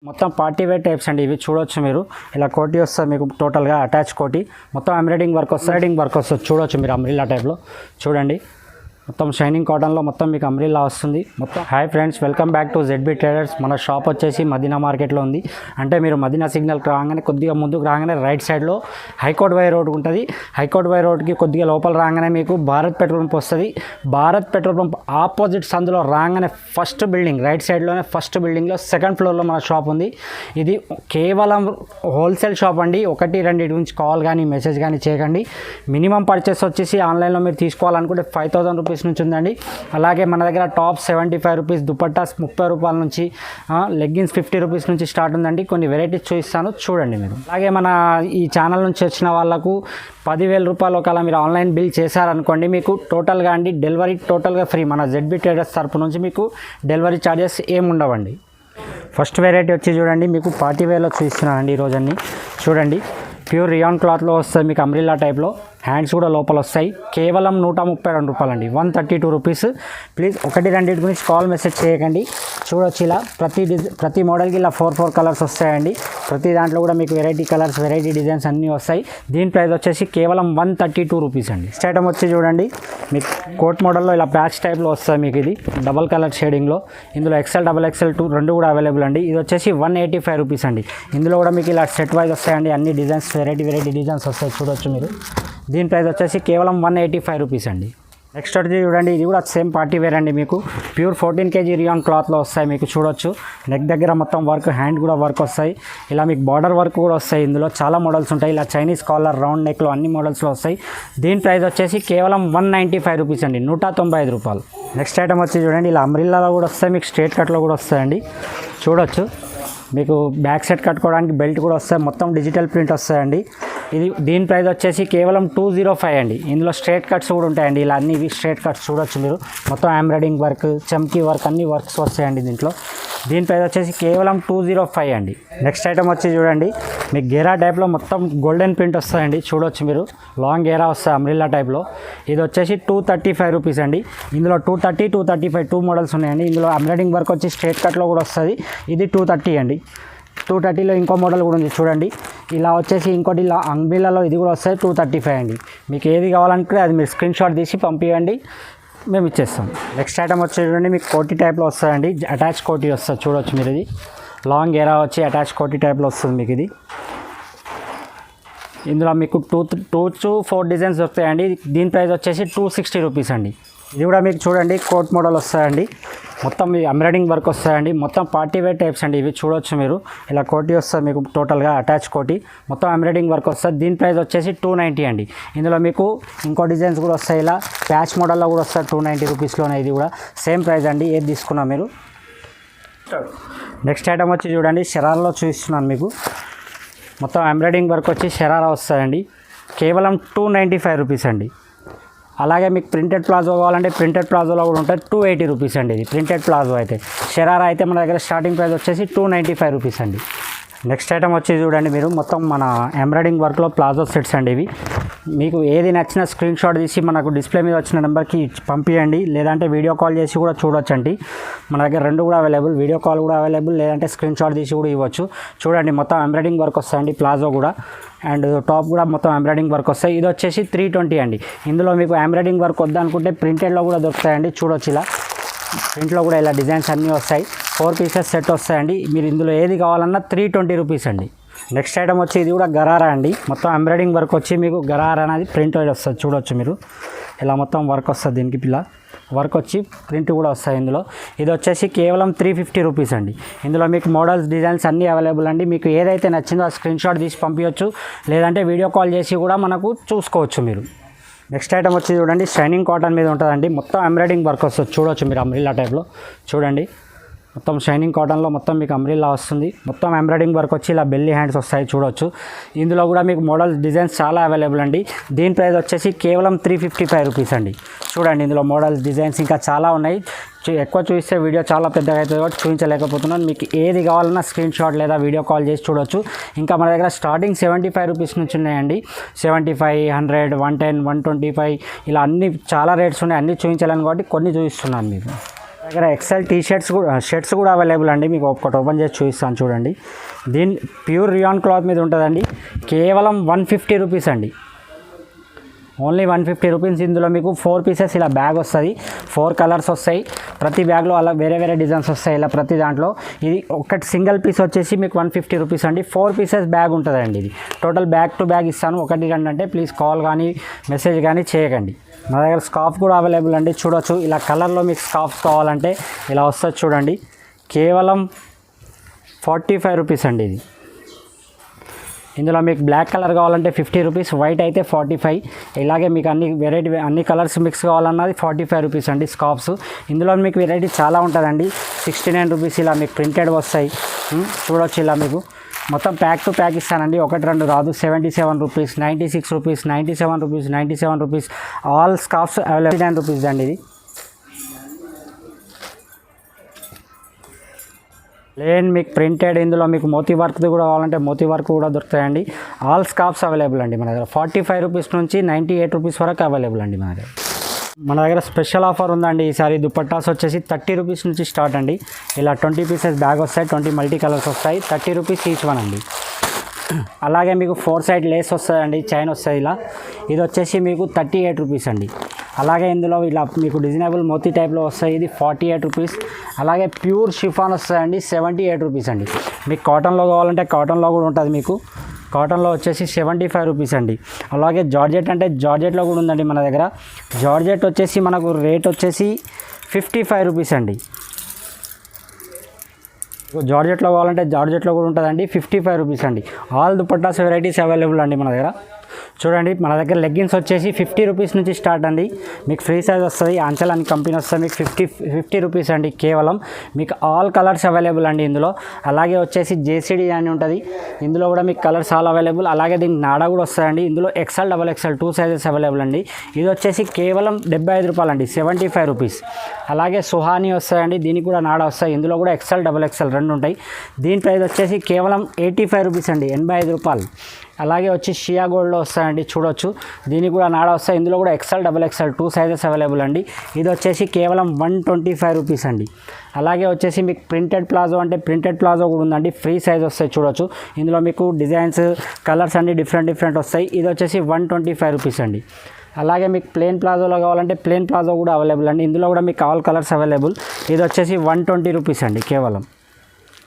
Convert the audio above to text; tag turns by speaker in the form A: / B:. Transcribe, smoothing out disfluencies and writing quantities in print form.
A: మొత్తం party wear types అండి. ఇవి చూడొచ్చు మీరు. ఇలా కోటి వస్తుంది మీకు టోటల్గా అటాచ్ కోటి. మొత్తం ఎంబ్రాయిడింగ్ వర్క్ వస్తుంది చూడొచ్చు మీరు. అంబ్రిల్లా టైప్లో చూడండి. మొత్తం షైనింగ్ కాటన్లో మొత్తం మీకు అంబ్రిల్లా వస్తుంది మొత్తం. Hi friends, welcome back to ZB traders. మన షాప్ వచ్చేసి మదీనా మార్కెట్లో ఉంది. అంటే మీరు మదీనా సిగ్నల్కి రాగానే కొద్దిగా ముందుకు రాగానే రైట్ సైడ్లో హైకోర్ట్ వై రోడ్ ఉంటుంది. హైకోర్ట్ వై రోడ్కి కొద్దిగా లోపల రాగానే మీకు భారత్ పెట్రోల్ పంప్ వస్తుంది. భారత్ పెట్రోల్ పంప్ ఆపోజిట్ సందులో రాగానే ఫస్ట్ బిల్డింగ్ రైట్ సైడ్లోనే ఫస్ట్ బిల్డింగ్లో సెకండ్ ఫ్లోర్లో మన షాప్ ఉంది. ఇది కేవలం హోల్సేల్ షాప్ అండి. 1-2 గురించి కాల్ కానీ మెసేజ్ కానీ చేయకండి. మినిమం పర్చేస్ వచ్చేసి ఆన్లైన్లో మీరు తీసుకోవాలనుకుంటే 5000 రూపీస్ నుంచి ఉందండి. అలాగే మన దగ్గర టాప్ 75 రూపీస్, దుపట్టాస్ 30 రూపాయల నుంచి, లెగ్గిన్స్ 50 రూపీస్ నుంచి స్టార్ట్ ఉందండి. కొన్ని వెరైటీస్ చూపిస్తాను చూడండి మీరు. అలాగే మన ఈ ఛానల్ నుంచి వచ్చిన వాళ్ళకు 10,000 రూపాయలు ఒకవేళ మీరు ఆన్లైన్ బిల్ చేశారనుకోండి, మీకు టోటల్గా అండి డెలివరీ టోటల్గా ఫ్రీ. మన ZB ట్రేడర్స్ తరపు నుంచి మీకు డెలివరీ ఛార్జెస్ ఏమి ఉండవండి. ఫస్ట్ వెరైటీ వచ్చి చూడండి, మీకు పార్టీ వేర్లో చూపిస్తున్నానండి ఈరోజు అన్ని. చూడండి, ప్యూర్ రియాన్ క్లాత్లో వస్తుంది మీకు అంబ్రిల్లా టైప్లో. హ్యాండ్స్ కూడా లోపల వస్తాయి. కేవలం 132 రూపాయలు అండి, 132 రూపీస్. ప్లీజ్ 1-2 గురించి కాల్ మెసేజ్ చేయకండి. చూడొచ్చు ఇలా ప్రతి మోడల్కి ఇలా 4 కలర్స్ వస్తాయండి. ప్రతి దాంట్లో కూడా మీకు వెరైటీ కలర్స్, వెరైటీ డిజైన్స్ అన్నీ వస్తాయి. దీని ప్రైస్ వచ్చేసి కేవలం 132 రూపీస్ అండి. నెక్స్ట్ ఐటమ్ వచ్చి చూడండి, మీకు కోట్ మోడల్లో ఇలా ప్యాచ్ టైప్లో వస్తుంది మీకు. ఇది డబల్ కలర్ షేడింగ్లో. ఇందులో XL, XXL 2 రెండు కూడా అవైలబుల్ అండి. ఇది వచ్చేసి 185 రూపీస్ అండి. ఇందులో కూడా మీకు ఇలా సెట్ వైజ్ వస్తాయండి. అన్ని డిజైన్స్ వెరైటీ డిజైన్స్ వస్తాయి చూడొచ్చు మీరు. దీని ప్రైస్ వచ్చేసి కేవలం 185 రూపీస్ అండి. నెక్స్ట్ వచ్చి చూడండి, ఇది కూడా సేమ్ పార్టీ వేర్ అండి. మీకు ప్యూర్ 14 kg రియాన్ క్లాత్లో వస్తాయి మీకు. చూడొచ్చు నెక్ దగ్గర మొత్తం వర్క్, హ్యాండ్ కూడా వర్క్ వస్తాయి. ఇలా మీకు బార్డర్ వర్క్ కూడా వస్తాయి. ఇందులో చాలా మోడల్స్ ఉంటాయి. ఇలా చైనీస్ కాలర్, రౌండ్ నెక్లో అన్ని మోడల్స్లో వస్తాయి. దీని ప్రైస్ వచ్చేసి కేవలం 195 రూపీస్ అండి, 195 రూపాయలు. నెక్స్ట్ ఐటమ్ వచ్చి చూడండి, ఇలా అంబ్రిల్లాలో కూడా వస్తాయి మీకు, స్ట్రేట్ కట్లో కూడా వస్తాయండి. చూడొచ్చు మీకు బ్యాక్ సైడ్ కట్టుకోవడానికి బెల్ట్ కూడా వస్తాయి. మొత్తం డిజిటల్ ప్రింట్ వస్తాయండి. దీని ప్రైస్ వచ్చేసి కేవలం 205 అండి. ఇందులో స్ట్రేట్ కట్స్ కూడా ఉంటాయండి. ఇలా అన్ని స్ట్రేట్ కట్స్ చూడొచ్చు మీరు. మొత్తం ఎంబ్రాయిడింగ్ వర్క్, చమ్కీ వర్క్ అన్ని వర్క్స్ వస్తాయండి దీంట్లో. దీని ప్రైస్ వచ్చేసి కేవలం 205 అండి. నెక్స్ట్ ఐటమ్ వచ్చి చూడండి, మీకు గేరా టైప్లో మొత్తం గోల్డెన్ ప్రింట్ వస్తాయండి. చూడొచ్చు మీరు, లాంగ్ గేరా వస్తాయి అంబ్రిల్లా టైప్లో. ఇది వచ్చేసి 235 రూపీస్ అండి. ఇందులో 230, 235 2 మోడల్స్ ఉన్నాయండి. ఇందులో ఎంబ్రాయిడింగ్ వర్క్ వచ్చి స్ట్రేట్ కట్లో కూడా వస్తుంది. ఇది 230 అండి. 230లో ఇంకో మోడల్ కూడా ఉంది చూడండి. ఇలా వచ్చేసి ఇంకోటి ఇలా అంబ్రిల్లాలో ఇది కూడా వస్తుంది 235 అండి. మీకు ఏది కావాలంటే అది మీరు స్క్రీన్ షాట్ తీసి పంపించండి, మేము ఇచ్చేస్తాం. నెక్స్ట్ ఐటమ్ వచ్చి చూడండి, మీకు కోటి టైప్లో వస్తుందండి. అటాచ్ కోటి వస్తుంది చూడొచ్చు మీరు. ఇది లాంగ్ గేరా వచ్చి అటాచ్ కోటి టైప్లో వస్తుంది మీకు. ఇది ఇందులో మీకు 2 to 4 డిజైన్స్ దొరుకుతాయండి. దీని ప్రైస్ వచ్చేసి 260 రూపీస్ అండి. ఇది కూడా మీకు చూడండి కోట్ మోడల్ వస్తాయండి. మొత్తం ఎంబ్రాయిడింగ్ వర్క్ వస్తాయండి. మొత్తం పార్టీ వేర్ టైప్స్ అండి. ఇవి చూడొచ్చు మీరు. ఇలా కోటి వస్తుంది మీకు టోటల్గా అటాచ్ కోటి. మొత్తం ఎంబ్రాయిడింగ్ వర్క్ వస్తుంది. దీని ప్రైస్ వచ్చేసి 290 అండి. ఇందులో మీకు ఇంకో డిజైన్స్ కూడా వస్తాయి. ఇలా ప్యాచ్ మోడల్లో కూడా వస్తుంది 290 రూపీస్లోనే. ఇది కూడా సేమ్ ప్రైస్ అండి, ఏది తీసుకున్నా మీరు. నెక్స్ట్ ఐటమ్ వచ్చి చూడండి, షరారాలో చూపిస్తున్నాను మీకు. మొత్తం ఎంబ్రాయిడింగ్ వర్క్ వచ్చి షరారా వస్తుందండి. కేవలం 295 రూపీస్ అండి. అలాగే మీకు ప్రింటెడ్ ప్లాజో కావాలంటే ప్రింటెడ్ ప్లాజోలో కూడా ఉంటుంది 280 రూపీస్ అండి. ఇది ప్రింటెడ్ ప్లాజో అయితే. షరారా అయితే మన దగ్గర స్టార్టింగ్ ప్రైస్ వచ్చేసి 295 రూపీస్ అండి. నెక్స్ట్ ఐటమ్ వచ్చి చూడండి మీరు, మొత్తం మన ఎంబ్రాయిడింగ్ వర్క్లో ప్లాజో సెట్స్ అండి. ఇవి మీకు ఏది నచ్చినా స్క్రీన్ షాట్ తీసి మనకు డిస్ప్లే మీద వచ్చిన నెంబర్కి పంపించండి. లేదంటే వీడియో కాల్ చేసి కూడా చూడొచ్చండి. మన దగ్గర రెండు కూడా అవైలబుల్, వీడియో కాల్ కూడా అవైలబుల్, లేదంటే స్క్రీన్ షాట్ తీసి కూడా ఇవ్వచ్చు. చూడండి మొత్తం ఎంబ్రాయిడింగ్ వర్క్ వస్తాయండి ప్లాజో కూడా. అండ్ టాప్ కూడా మొత్తం ఎంబ్రాయిడింగ్ వర్క్ వస్తాయి. ఇది వచ్చేసి 320 అండి. ఇందులో మీకు ఎంబ్రాయిడింగ్ వర్క్ వద్దనుకుంటే ప్రింటెడ్లో కూడా దొరుకుతాయండి. చూడొచ్చు ఇలా ప్రింట్లో కూడా ఇలా డిజైన్స్ అన్నీ వస్తాయి. 4 పీసెస్ సెట్ వస్తాయండి. మీరు ఇందులో ఏది కావాలన్నా 320 రూపీస్ అండి. నెక్స్ట్ ఐటమ్ వచ్చి ఇది కూడా గరారా అండి. మొత్తం ఎంబ్రాయిడింగ్ వర్క్ వచ్చి మీకు గరారా అనేది ప్రింట్ వస్తుంది చూడొచ్చు మీరు. ఇలా మొత్తం వర్క్ వస్తుంది దీనికి. ఇలా వర్క్ వచ్చి ప్రింట్ కూడా వస్తాయి ఇందులో. ఇది వచ్చేసి కేవలం 350 రూపీస్ అండి. ఇందులో మీకు మోడల్స్, డిజైన్స్ అన్నీ అవైలబుల్ అండి. మీకు ఏదైతే నచ్చిందో ఆ స్క్రీన్ షాట్ తీసి పంపించవచ్చు, లేదంటే వీడియో కాల్ చేసి కూడా మనకు చూసుకోవచ్చు మీరు. నెక్స్ట్ ఐటమ్ వచ్చి చూడండి, షైనింగ్ కాటన్ మీద ఉంటుందండి. మొత్తం ఎంబ్రాయిడింగ్ వర్క్ వస్తుంది చూడొచ్చు మీరు. అంబ్రిల్లా టైప్లో చూడండి, మొత్తం షైనింగ్ కాటన్లో మొత్తం మీకు అంబ్రిల్లా వస్తుంది. మొత్తం ఎంబ్రాయిడింగ్ వర్క్ వచ్చి ఇలా బెల్లీ హ్యాండ్స్ వస్తాయి చూడొచ్చు. ఇందులో కూడా మీకు మోడల్స్, డిజైన్స్ చాలా అవైలబుల్ అండి. దీని ప్రైస్ వచ్చేసి కేవలం 355 రూపీస్ అండి. చూడండి ఇందులో మోడల్స్, డిజైన్స్ ఇంకా చాలా ఉన్నాయి. ఎక్కువ చూస్తే వీడియో చాలా పెద్దగా అవుతుంది కాబట్టి చూపించలేకపోతున్నాను. మీకు ఏది కావాలన్నా స్క్రీన్ షాట్ లేదా వీడియో కాల్ చేసి చూడొచ్చు. ఇంకా మన దగ్గర స్టార్టింగ్ 75 రూపీస్ నుంచి ఉన్నాయండి. 75, 100, 110, 125 ఇలా అన్ని చాలా రేట్స్ ఉన్నాయి. అన్నీ చూపించలేను కాబట్టి కొన్ని చూపిస్తున్నాను మీకు. దగ్గర ఎక్సెల్ టీ షర్ట్స్ కూడా అవైలబుల్ అండి. మీకు ఒకటి ఓపెన్ చేసి చూపిస్తాను చూడండి. దీని ప్యూర్ రియాన్ క్లాత్ మీద ఉంటుందండి. కేవలం 150 రూపీస్ అండి. Only 150 rupees. ఇందులో మీకు 4 పీసెస్ ఇలా బ్యాగ్ వస్తుంది. 4 కలర్స్ వస్తాయి. ప్రతి బ్యాగ్లో అలా వేరే వేరే డిజైన్స్ వస్తాయి. ఇలా ప్రతి దాంట్లో ఇది ఒకటి సింగిల్ పీస్ వచ్చేసి మీకు 150 రూపీస్ అండి. 4 పీసెస్ బ్యాగ్ ఉంటుందండి. ఇది టోటల్ బ్యాగ్ టు బ్యాగ్ ఇస్తాను. ఒకటి రెండు అంటే ప్లీజ్ కాల్ కానీ మెసేజ్ కానీ చేయకండి. మా దగ్గర స్కార్ఫ్ కూడా అవైలబుల్ అండి. చూడొచ్చు ఇలా కలర్లో మీకు స్కార్ఫ్స్ కావాలంటే ఇలా వస్తుంది చూడండి. కేవలం 45 రూపీస్ అండి. ఇది ఇందులో మీకు బ్లాక్ కలర్ కావాలంటే 50 రూపీస్, వైట్ అయితే 45. ఇలాగే మీకు అన్ని కలర్స్ మిక్స్ కావాలన్నది 45 రూపీస్ అండి స్కార్ఫ్స్. ఇందులో మీకు వెరైటీ చాలా ఉంటుందండి. 69 రూపీస్ ఇలా మీకు ప్రింటెడ్ వస్తాయి. చూడొచ్చు ఇలా మీకు మొత్తం ప్యాక్ టు ప్యాక్ ఇస్తానండి. ఒకటి రెండు రాదు. 77 rupees, 96 rupees, 97 rupees, 97 rupees. All scarfs available. 69 rupees అండి. ఇది ప్లేన్ మీకు ప్రింటెడ్. ఇందులో మీకు మోతీ వర్క్ది కూడా కావాలంటే మోతీ వర్క్ కూడా దొరుకుతాయండి. ఆల్ స్కార్ఫ్స్ అవైలబుల్ అండి మన దగ్గర. 45 రూపీస్ నుంచి 98 రూపీస్ వరకు అవైలబుల్ అండి మన దగ్గర స్పెషల్ ఆఫర్ ఉందండి. ఈసారి దుపట్టాస్ వచ్చేసి 30 రూపీస్ నుంచి స్టార్ట్ అండి. ఇలా 20 పీసెస్ బ్యాగ్ వస్తాయి. 20 మల్టీ కలర్స్ వస్తాయి. 30 రూపీస్ ఈచ్ వన్ అండి. అలాగే మీకు 4 సైడ్ లేస్ వస్తుందండి, చైన్ వస్తుంది ఇలా. ఇది వచ్చేసి మీకు 38 రూపీస్ అండి. అలాగే ఇందులో ఇలా మీకు డిజైనబుల్ మోతీ టైప్లో వస్తాయి. ఇది 48 రూపీస్. అలాగే ప్యూర్ షిఫాన్ వస్తాయండి, 78 రూపీస్ అండి. మీకు కాటన్లో కావాలంటే కాటన్లో కూడా ఉంటుంది. మీకు కాటన్లో వచ్చేసి 75 రూపీస్ అండి. అలాగే జార్జెట్ అంటే జార్జెట్లో కూడా ఉందండి మన దగ్గర. జార్జెట్ వచ్చేసి మనకు రేట్ వచ్చేసి 55 రూపీస్ అండి. జార్జెట్లో కావాలంటే జార్జెట్లో కూడా ఉంటుందండి. 55 రూపీస్ అండి. ఆల్ దుపట్టాస్ వెరైటీస్ అవైలబుల్ అండి మన దగ్గర. చూడండి మన దగ్గర లెగ్గిన్స్ వచ్చేసి 50 రూపీస్ నుంచి స్టార్ట్ అండి. మీకు ఫ్రీ సైజ్ వస్తుంది. ఆంచల్ అని కంపెనీ వస్తుంది. మీకు 50 రూపీస్ అండి కేవలం. మీకు ఆల్ కలర్స్ అవైలబుల్ అండి ఇందులో. అలాగే వచ్చేసి జేసీడీ అని ఉంటుంది. ఇందులో కూడా మీకు కలర్స్ ఆల్ అవైలబుల్. అలాగే దీనికి నాడా కూడా వస్తుందండి. ఇందులో XL, XXL 2 సైజెస్ అవైలబుల్ అండి. ఇది వచ్చేసి కేవలం 75 రూపాయలు అండి, 75 రూపీస్. అలాగే సుహానీ వస్తాయండి. దీనికి కూడా నాడా వస్తాయి. ఇందులో కూడా XL, XXL 2 ఉంటాయి. దీని ప్రైస్ వచ్చేసి కేవలం 85 రూపీస్ అండి, 85 రూపాయలు. అలాగే వచ్చి షియా గోల్డ్లో వస్తాయండి. చూడొచ్చు దీనికి కూడా నాడా వస్తాయి. ఇందులో కూడా XL, XXL 2 సైజెస్ అవైలబుల్ అండి. ఇది వచ్చేసి కేవలం 125 రూపీస్ అండి. అలాగే వచ్చేసి మీకు ప్రింటెడ్ ప్లాజో అంటే ప్రింటెడ్ ప్లాజో కూడా ఉందండి. ఫ్రీ సైజ్ వస్తాయి. చూడొచ్చు ఇందులో మీకు డిజైన్స్, కలర్స్ అన్ని డిఫరెంట్ వస్తాయి. ఇది వచ్చేసి 125 రూపీస్ అండి. అలాగే మీకు ప్లెయిన్ ప్లాజోలో కావాలంటే ప్లెయిన్ ప్లాజో కూడా అవైలబుల్ అండి. ఇందులో కూడా మీకు ఆల్ కలర్స్ అవైలబుల్. ఇది వచ్చేసి 120 రూపీస్ అండి కేవలం.